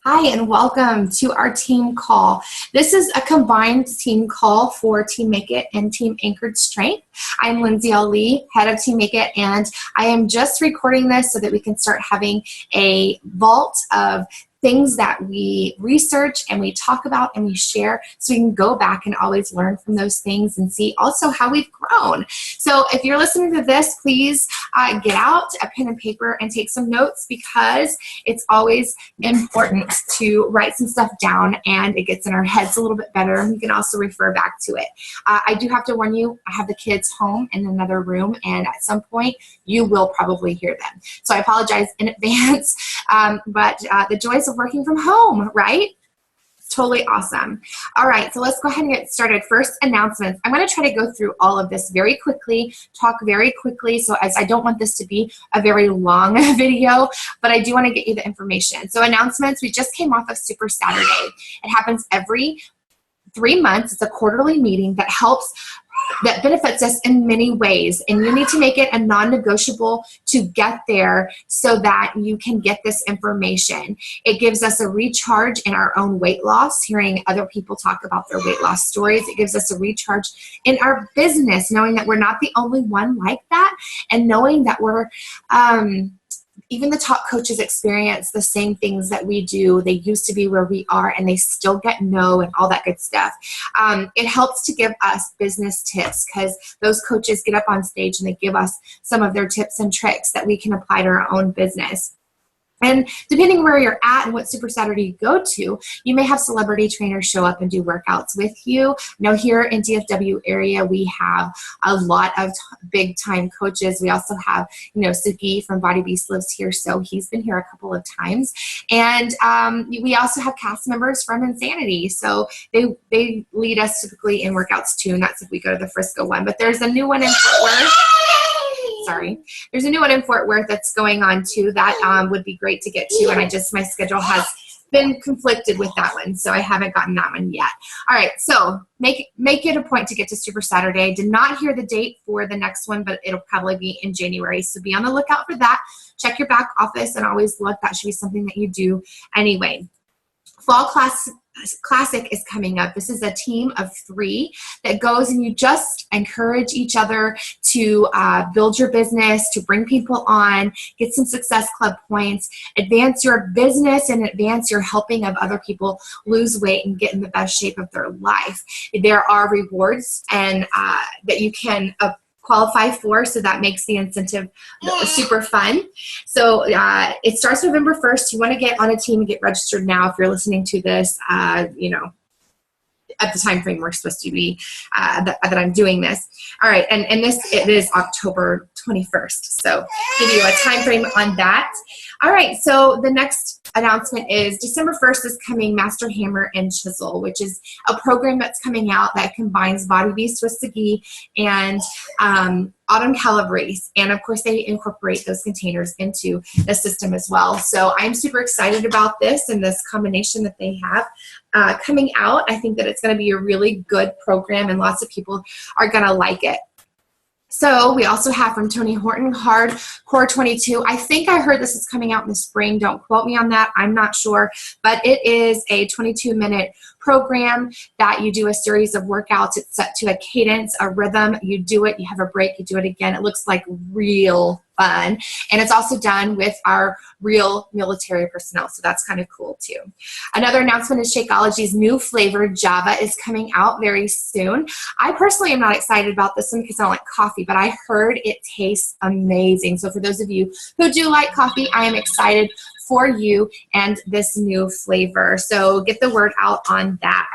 Hi, and welcome to our team call. This is a combined team call for Team Make It and Team Anchored Strength. I'm Lindsay Ali, head of Team Make It, and I am just recording this so that we can start having a vault of things that we research and we talk about and we share so we can go back and always learn from those things and see also how we've grown. So if you're listening to this, please get out a pen and paper and take some notes, because it's always important to write some stuff down and it gets in our heads a little bit better, and we can also refer back to it. I do have to warn you, I have the kids home in another room, and at some point you will probably hear them. So I apologize in advance, but the joys of working from home, right? Totally awesome. All right, so let's go ahead and get started. First, announcements. I'm going to try to go through all of this very quickly, talk very quickly, so as I don't want this to be a very long video, but I do want to get you the information. So announcements, we just came off of Super Saturday. It happens every 3 months. It's a quarterly meeting that benefits us in many ways, and you need to make it a non-negotiable to get there so that you can get this information. It gives us a recharge in our own weight loss, hearing other people talk about their weight loss stories. It gives us a recharge in our business, knowing that we're not the only one like that, and knowing that we're even the top coaches experience the same things that we do. They used to be where we are, and they still get no and all that good stuff. It helps to give us business tips, because those coaches get up on stage and they give us some of their tips and tricks that we can apply to our own business. And depending where you're at and what Super Saturday you go to, you may have celebrity trainers show up and do workouts with you. Now here in DFW area, we have a lot of big time coaches. We also have, Suki from Body Beast lives here, so he's been here a couple of times. And we also have cast members from Insanity. So they lead us typically in workouts too, not if we go to the Frisco one, but there's a new one in Fort Worth. There's a new one in Fort Worth that's going on too. That would be great to get to, and my schedule has been conflicted with that one, so I haven't gotten that one yet. All right, so make it a point to get to Super Saturday. I did not hear the date for the next one, but it'll probably be in January, so be on the lookout for that. Check your back office and always look. That should be something that you do anyway. Fall Classic is coming up. This is a team of 3 that goes, and you just encourage each other to build your business, to bring people on, get some Success Club points, advance your business, and advance your helping of other people lose weight and get in the best shape of their life. There are rewards and that you can qualify for, so that makes the incentive super fun. So it starts November 1st. You want to get on a team and get registered now if you're listening to this, at the time frame we're supposed to be, that I'm doing this. All right, and it is October 21st. So give you a time frame on that. All right, so the next announcement is December 1st is coming Master Hammer and Chisel, which is a program that's coming out that combines Body Beast with Sagi and Autumn Calabrese. And of course, they incorporate those containers into the system as well. So I'm super excited about this and this combination that they have coming out. I think that it's going to be a really good program, and lots of people are going to like it. So we also have from Tony Horton, Hardcore 22. I think I heard this is coming out in the spring. Don't quote me on that. I'm not sure. But it is a 22-minute program that you do a series of workouts. It's set to a cadence, a rhythm. You do it, you have a break, you do it again. It looks like real fun. And it's also done with our real military personnel, so that's kind of cool too. Another announcement is Shakeology's new flavor, Java, is coming out very soon. I personally am not excited about this one because I don't like coffee, but I heard it tastes amazing. So for those of you who do like coffee, I am excited for you and this new flavor. So get the word out on that.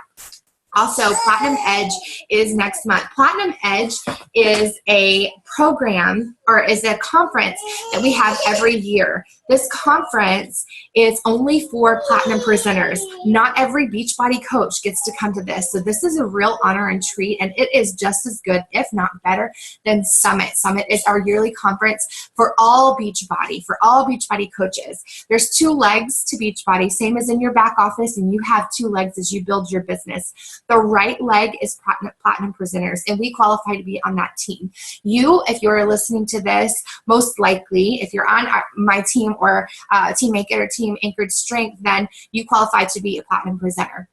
Also, Platinum Edge is next month. Platinum Edge is a program, or is a conference that we have every year. This conference is only for Platinum presenters. Not every Beachbody coach gets to come to this. So this is a real honor and treat, and it is just as good, if not better, than Summit. Summit is our yearly conference for all Beachbody coaches. There's 2 legs to Beachbody, same as in your back office, and you have 2 legs as you build your business. The right leg is platinum presenters, and we qualify to be on that team. You, if you're listening to this, most likely, if you're on my team or Team Make It or Team Anchored Strength, then you qualify to be a platinum presenter.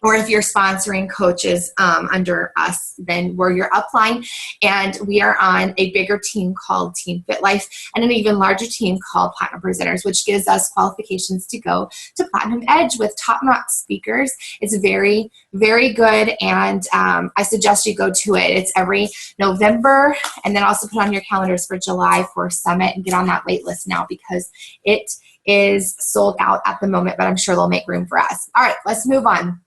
Or if you're sponsoring coaches under us, then we're your upline, and we are on a bigger team called Team Fit Life and an even larger team called Platinum Presenters, which gives us qualifications to go to Platinum Edge with top-notch speakers. It's very, very good, and I suggest you go to it. It's every November, and then also put on your calendars for July for Summit and get on that wait list now because it is sold out at the moment, but I'm sure they'll make room for us. All right, let's move on.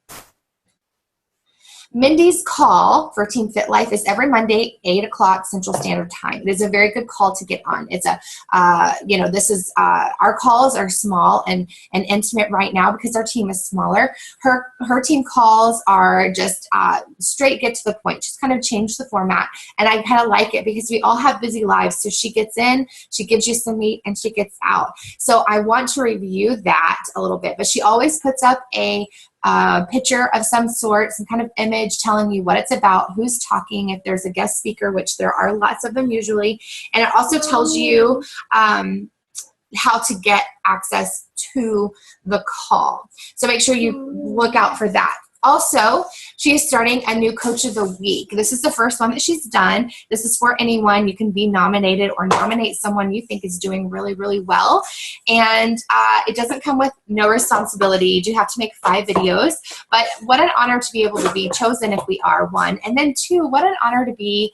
Mindy's call for Team Fit Life is every Monday, 8 o'clock Central Standard Time. It is a very good call to get on. It's a, this is, our calls are small and intimate right now because our team is smaller. Her team calls are just straight, get to the point, just kind of change the format. And I kind of like it because we all have busy lives. So she gets in, she gives you some meat, and she gets out. So I want to review that a little bit, but she always puts up a picture of some sort, some kind of image telling you what it's about, who's talking, if there's a guest speaker, which there are lots of them usually. And it also tells you how to get access to the call. So make sure you look out for that. Also, she is starting a new Coach of the Week. This is the first one that she's done. This is for anyone. You can be nominated or nominate someone you think is doing really, really well. And it doesn't come with no responsibility. You do have to make 5 videos. But what an honor to be able to be chosen if we are, 1. And then 2, what an honor to be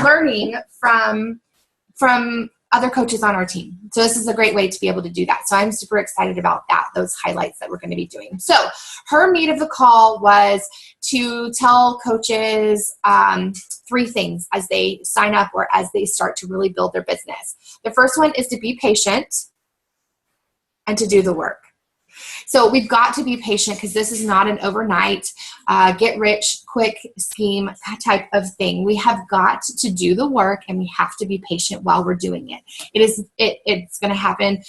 learning from other coaches on our team. So this is a great way to be able to do that. So I'm super excited about that, those highlights that we're going to be doing. So her meat of the call was to tell coaches 3 things as they sign up or as they start to really build their business. The first one is to be patient and to do the work. So we've got to be patient because this is not an overnight get rich quick scheme type of thing. We have got to do the work, and we have to be patient while we're doing it. It's going to happen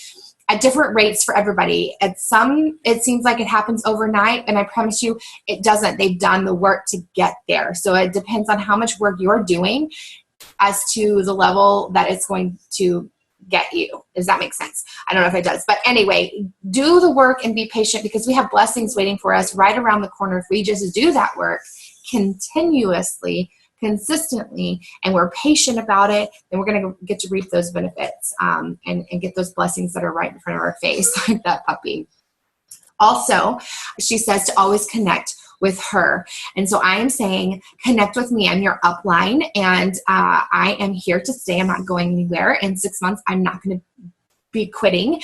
at different rates for everybody. At some, it seems like it happens overnight, and I promise you it doesn't. They've done the work to get there. So it depends on how much work you're doing as to the level that it's going to get you. Does that make sense? I don't know if it does. But anyway, do the work and be patient because we have blessings waiting for us right around the corner if we just do that work continuously, consistently, and we're patient about it, then we're going to get to reap those benefits and get those blessings that are right in front of our face, like that puppy. Also, she says to always connect with her. And so I am saying, connect with me. I'm your upline, and I am here to stay. I'm not going anywhere. In 6 months, I'm not going to be quitting.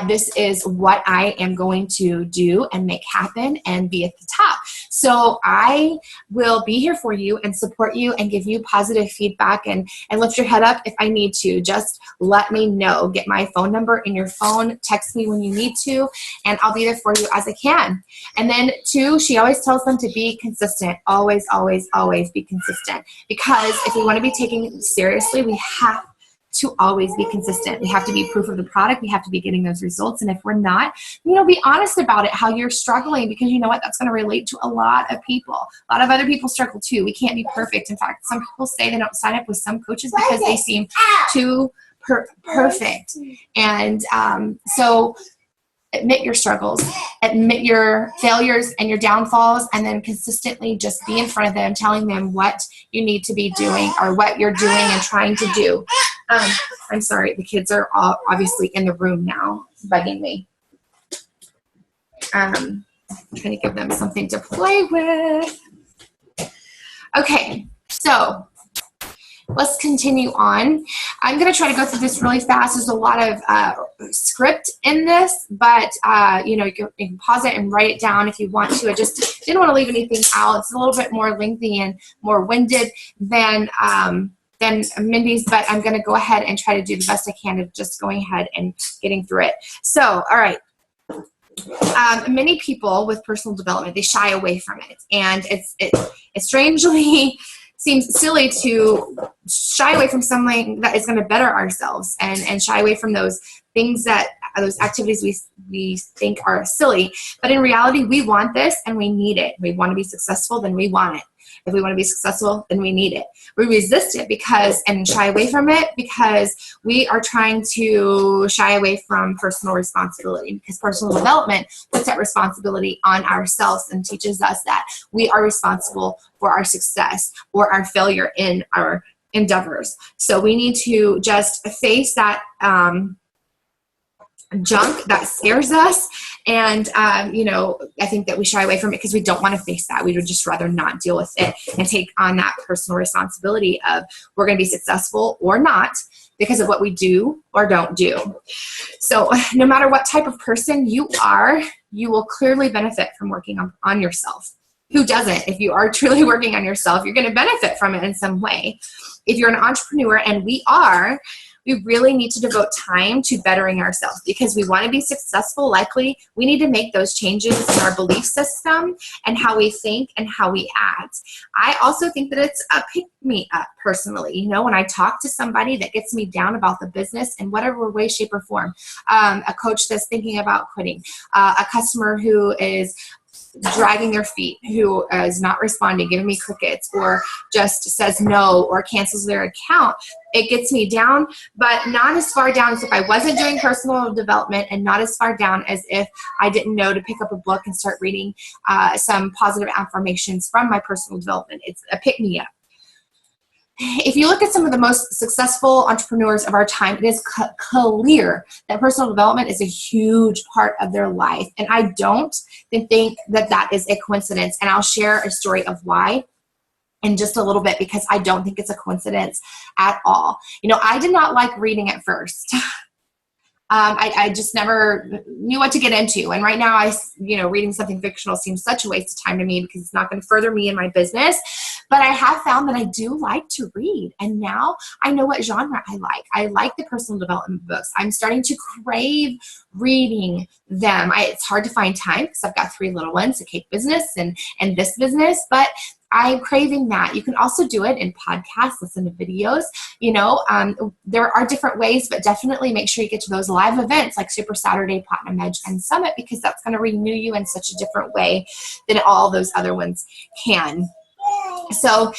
This is what I am going to do and make happen and be at the top. So I will be here for you and support you and give you positive feedback and lift your head up if I need to. Just let me know. Get my phone number in your phone. Text me when you need to, and I'll be there for you as I can. And then 2, she always tells them to be consistent. Always, always, always be consistent. Because if we want to be taken seriously, we have to always be consistent. We have to be proof of the product. We have to be getting those results. And if we're not, be honest about it, how you're struggling, because you know what? That's going to relate to a lot of people. A lot of other people struggle too. We can't be perfect. In fact, some people say they don't sign up with some coaches because they seem too perfect. And so admit your struggles, admit your failures and your downfalls, and then consistently just be in front of them, telling them what you need to be doing or what you're doing and trying to do. I'm sorry, the kids are all obviously in the room now, bugging me. I'm trying to give them something to play with. Okay, so let's continue on. I'm going to try to go through this really fast. There's a lot of script in this, but you can pause it and write it down if you want to. I just didn't want to leave anything out. It's a little bit more lengthy and more winded than Mindy's, but I'm going to go ahead and try to do the best I can of just going ahead and getting through it. So, all right. Many people with personal development, they shy away from it, and it strangely seems silly to shy away from something that is going to better ourselves and shy away from those things that those activities we think are silly. But in reality, we want this and we need it. We want to be successful, then we want it. If we want to be successful, then we need it. We resist it and shy away from it because we are trying to shy away from personal responsibility, because personal development puts that responsibility on ourselves and teaches us that we are responsible for our success or our failure in our endeavors. So we need to just face that junk that scares us. And, I think that we shy away from it because we don't want to face that. We would just rather not deal with it and take on that personal responsibility of we're going to be successful or not because of what we do or don't do. So no matter what type of person you are, you will clearly benefit from working on yourself. Who doesn't? If you are truly working on yourself, you're going to benefit from it in some way. If you're an entrepreneur, and we really need to devote time to bettering ourselves because we want to be successful. Likely, we need to make those changes in our belief system and how we think and how we act. I also think that it's a pick-me-up personally. When I talk to somebody that gets me down about the business in whatever way, shape, or form, a coach that's thinking about quitting, a customer who is dragging their feet, who is not responding, giving me crickets, or just says no or cancels their account, it gets me down, but not as far down as if I wasn't doing personal development, and not as far down as if I didn't know to pick up a book and start reading some positive affirmations from my personal development. It's a pick-me-up. If you look at some of the most successful entrepreneurs of our time, it is clear that personal development is a huge part of their life. And I don't think that that is a coincidence. And I'll share a story of why in just a little bit, because I don't think it's a coincidence at all. I did not like reading at first. I just never knew what to get into. And right now, reading something fictional seems such a waste of time to me because it's not going to further me in my business. But I have found that I do like to read. And now I know what genre I like. I like the personal development books. I'm starting to crave reading them. It's hard to find time because I've got 3 little ones, a cake business and this business, but I'm craving that. You can also do it in podcasts, listen to videos. There are different ways, but definitely make sure you get to those live events like Super Saturday, Platinum Edge, and Summit, because that's going to renew you in such a different way than all those other ones can. So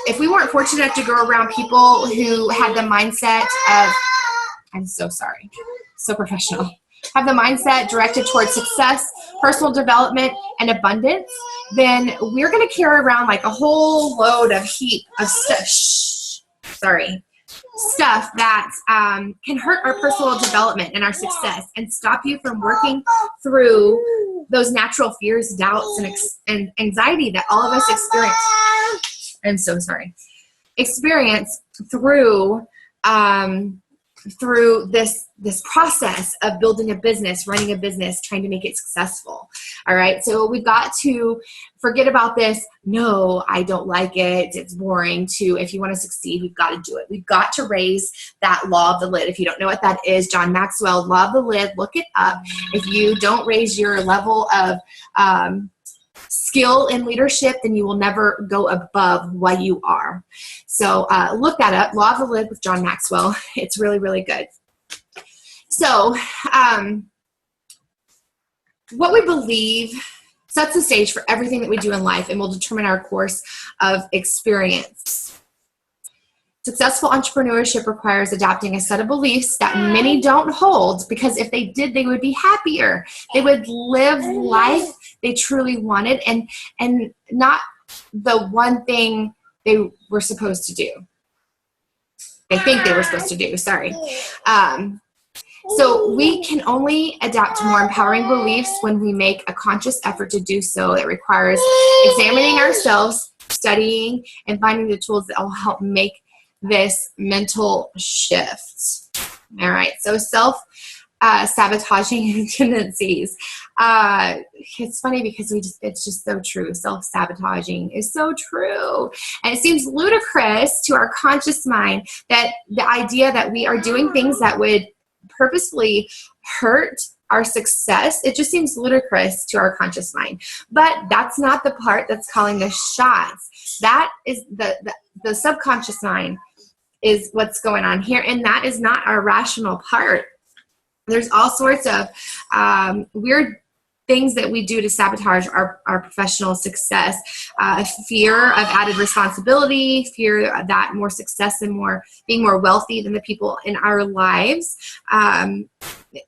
if we weren't fortunate enough to go around people who had the mindset of, I'm so sorry, so professional, have the mindset directed towards success, personal development, and abundance, then we're going to carry around like a whole load of heap of stuff that can hurt our personal development and our success and stop you from working through those natural fears, doubts, and anxiety that all of us experience. I'm so sorry. Experience through this process of building a business, running a business, trying to make it successful. All right. So we've got to forget about this. No, I don't like it. It's boring. If you want to succeed, we've got to do it. We've got to raise that law of the lid. If you don't know what that is, John Maxwell, law of the lid, look it up. If you don't raise your level of skill in leadership, then you will never go above what you are. So look that up, Law of the Lid with John Maxwell. It's really, really good. So what we believe sets the stage for everything that we do in life and will determine our course of experience. Successful entrepreneurship requires adopting a set of beliefs that many don't hold, because if they did, they would be happier. They would live life they truly wanted and not the one thing they were supposed to do. They think they were supposed to do, sorry. So we can only adapt to more empowering beliefs when we make a conscious effort to do so. It requires examining ourselves, studying, and finding the tools that will help make this mental shift. All right, so self-sabotaging tendencies. It's funny because it's just so true. Self-sabotaging is so true. And it seems ludicrous to our conscious mind that the idea that we are doing things that would purposefully hurt our success, it just seems ludicrous to our conscious mind. But that's not the part that's calling the shots. That is the subconscious mind is what's going on here, and that is not our rational part. There's all sorts of weird things that we do to sabotage our professional success. Fear of added responsibility, fear of that more success and being more wealthy than the people in our lives,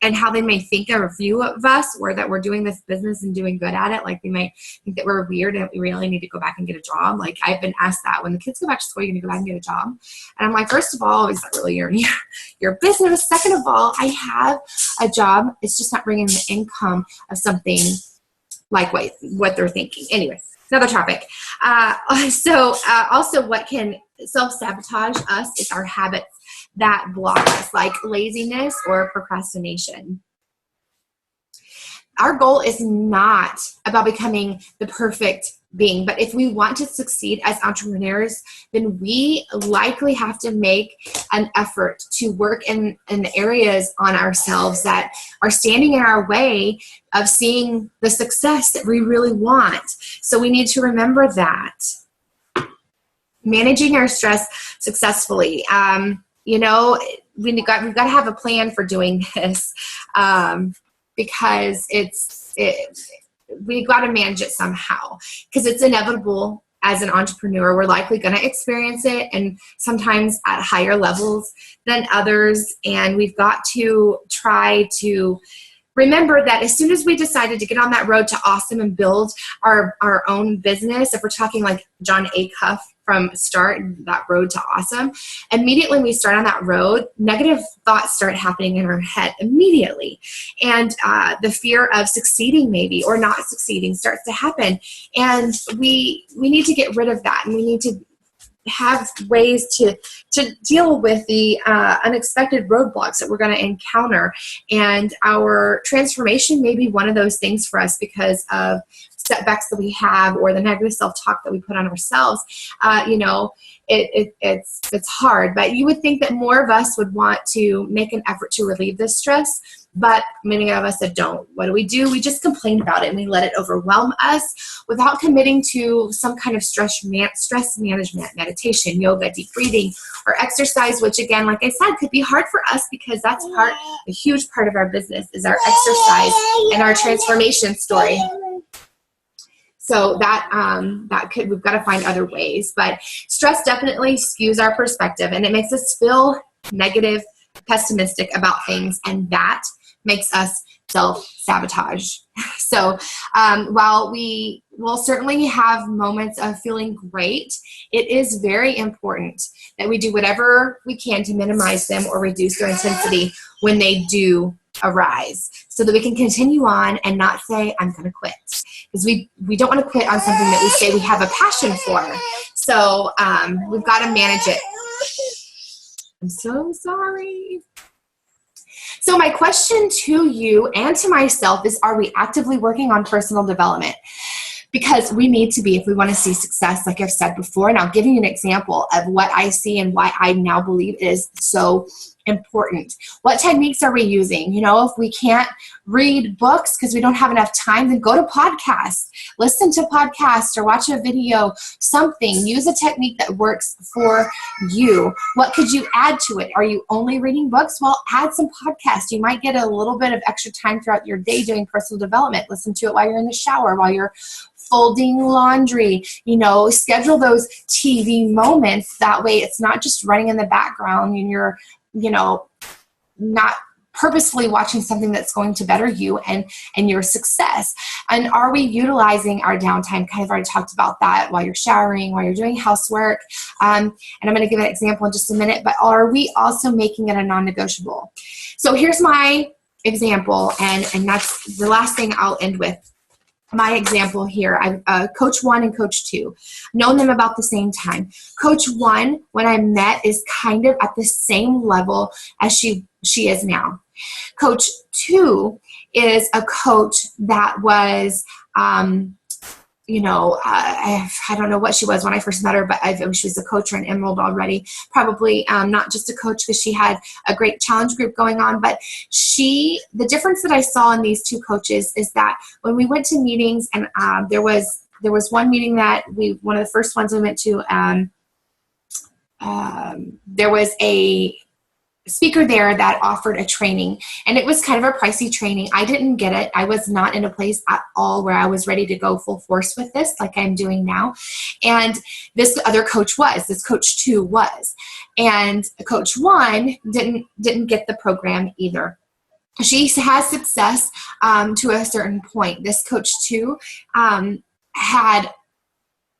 and how they may think or view of us, or that we're doing this business and doing good at it. Like they might think that we're weird and we really need to go back and get a job. Like I've been asked that, when the kids go back to school, you're going to go back and get a job. And I'm like, first of all, is that really your business? Second of all, I have a job. It's just not bringing the income of something like what they're thinking. Anyway, another topic. Also what can self-sabotage us is our habits that block us, like laziness or procrastination. Our goal is not about becoming the perfect being, but if we want to succeed as entrepreneurs, then we likely have to make an effort to work in the areas on ourselves that are standing in our way of seeing the success that we really want. So we need to remember that. Managing our stress successfully. We've got to have a plan for doing this, because we've got to manage it somehow, because it's inevitable. As an entrepreneur, we're likely going to experience it, and sometimes at higher levels than others. And we've got to try to remember that as soon as we decided to get on that road to awesome and build our own business, if we're talking like John Acuff from Start and that road to awesome, immediately when we start on that road, negative thoughts start happening in our head immediately. And the fear of succeeding maybe or not succeeding starts to happen. And we need to get rid of that, and we need to have ways to deal with the unexpected roadblocks that we're going to encounter. And our transformation may be one of those things for us because of setbacks that we have, or the negative self-talk that we put on ourselves. It's hard, but you would think that more of us would want to make an effort to relieve this stress, but many of us that don't. What do? We just complain about it, and we let it overwhelm us without committing to some kind of stress management, meditation, yoga, deep breathing, or exercise, which again, like I said, could be hard for us because that's a huge part of our business is our exercise and our transformation story. So we've got to find other ways. But stress definitely skews our perspective, and it makes us feel negative, pessimistic about things, and that makes us self-sabotage. So while we will certainly have moments of feeling great, it is very important that we do whatever we can to minimize them or reduce their intensity when they do arise, so that we can continue on and not say, I'm going to quit. Because we don't want to quit on something that we say we have a passion for. So we've got to manage it. I'm so sorry. So my question to you and to myself is, are we actively working on personal development? Because we need to be if we want to see success, like I've said before. And I'll give you an example of what I see and why I now believe is so important. What techniques are we using? If we can't read books because we don't have enough time, then go to podcasts, listen to podcasts, or watch a video, something. Use a technique that works for you. What could you add to it? Are you only reading books? Well, add some podcasts. You might get a little bit of extra time throughout your day doing personal development. Listen to it while you're in the shower, while you're folding laundry, schedule those TV moments. That way it's not just running in the background and you're, not purposefully watching something that's going to better you and your success. And are we utilizing our downtime? Kind of already talked about that, while you're showering, while you're doing housework. And I'm going to give an example in just a minute, but are we also making it a non-negotiable? So here's my example, and that's the last thing I'll end with. My example here, I've Coach 1 and Coach 2, known them about the same time. Coach 1, when I met, is kind of at the same level as she is now. Coach 2 is a coach that was, I don't know what she was when I first met her, but she was a coach or an emerald already. Probably not just a coach because she had a great challenge group going on, but the difference that I saw in these two coaches is that when we went to meetings, and there was one meeting that one of the first ones we went to, there was a speaker there that offered a training, and it was kind of a pricey training. I didn't get it. I was not in a place at all where I was ready to go full force with this like I'm doing now. And this other coach was, this coach 2 was. And coach 1 didn't get the program either. She has success to a certain point. This coach 2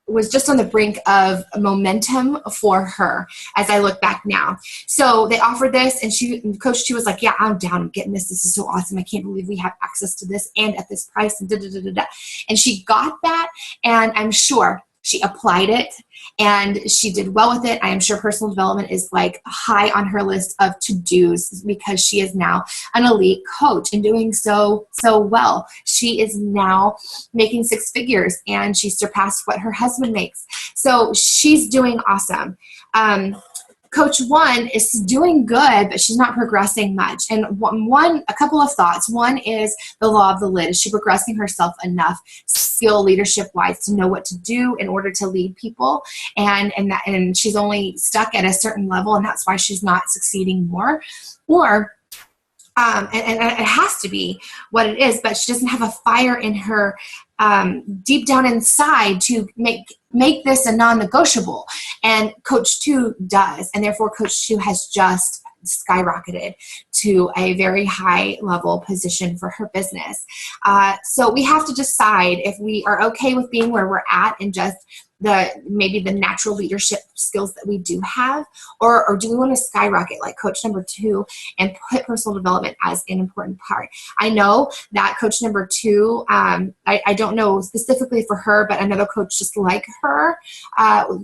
was just on the brink of momentum for her as I look back now. So they offered this, and coach 2 was like, yeah, I'm down. I'm getting this. This is so awesome. I can't believe we have access to this and at this price and da-da-da-da-da. And she got that, and I'm sure she applied it, and she did well with it. I am sure personal development is like high on her list of to-dos because she is now an elite coach and doing so well. She is now making 6 figures, and she surpassed what her husband makes. So she's doing awesome. Coach 1 is doing good, but she's not progressing much. And a couple of thoughts. One is the law of the lid. Is she progressing herself enough skill leadership-wise to know what to do in order to lead people? And she's only stuck at a certain level, and that's why she's not succeeding more. Or and it has to be what it is, but she doesn't have a fire in her deep down inside to make this a non-negotiable. And coach 2 does, and therefore coach 2 has just skyrocketed to a very high level position for her business. So we have to decide if we are okay with being where we're at and just maybe the natural leadership skills that we do have, or do we want to skyrocket like coach number 2 and put personal development as an important part? I know that coach number 2, I don't know specifically for her, but another coach just like her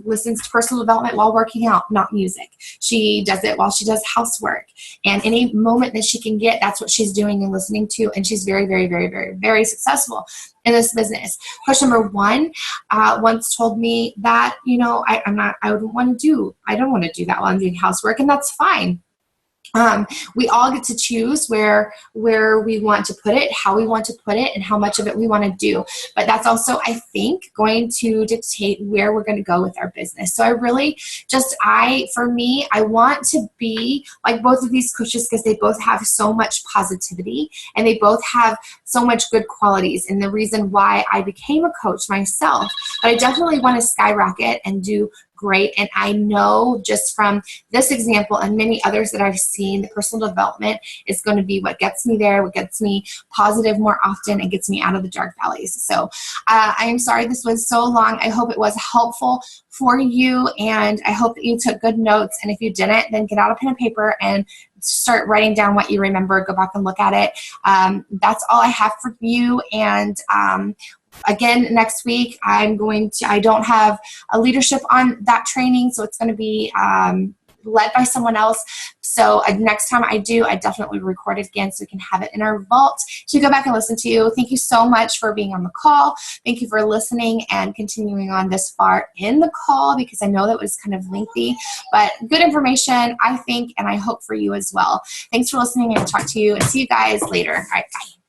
listens to personal development while working out, not music. She does it while she does housework, and any moment that she can get, that's what she's doing and listening to, and she's very, very, very, very, very successful in this business. Coach number 1 once told me that, I don't want to do that while I'm doing housework, and that's fine. We all get to choose where we want to put it, how we want to put it, and how much of it we want to do. But that's also, I think, going to dictate where we're going to go with our business. So I really for me, I want to be like both of these coaches because they both have so much positivity and they both have so much good qualities. And the reason why I became a coach myself, but I definitely want to skyrocket and do great. And I know just from this example and many others that I've seen, the personal development is going to be what gets me there, what gets me positive more often, and gets me out of the dark valleys. So I am sorry this was so long. I hope it was helpful for you, and I hope that you took good notes. And if you didn't, then get out a pen and paper and start writing down what you remember. Go back and look at it. That's all I have for you. And again, next week, I don't have a leadership on that training, so it's going to be led by someone else. So next time I do, I definitely record it again so we can have it in our vault to go back and listen to. Thank you so much for being on the call. Thank you for listening and continuing on this far in the call, because I know that was kind of lengthy, but good information, I think, and I hope for you as well. Thanks for listening, and talk to you and see you guys later. All right, bye.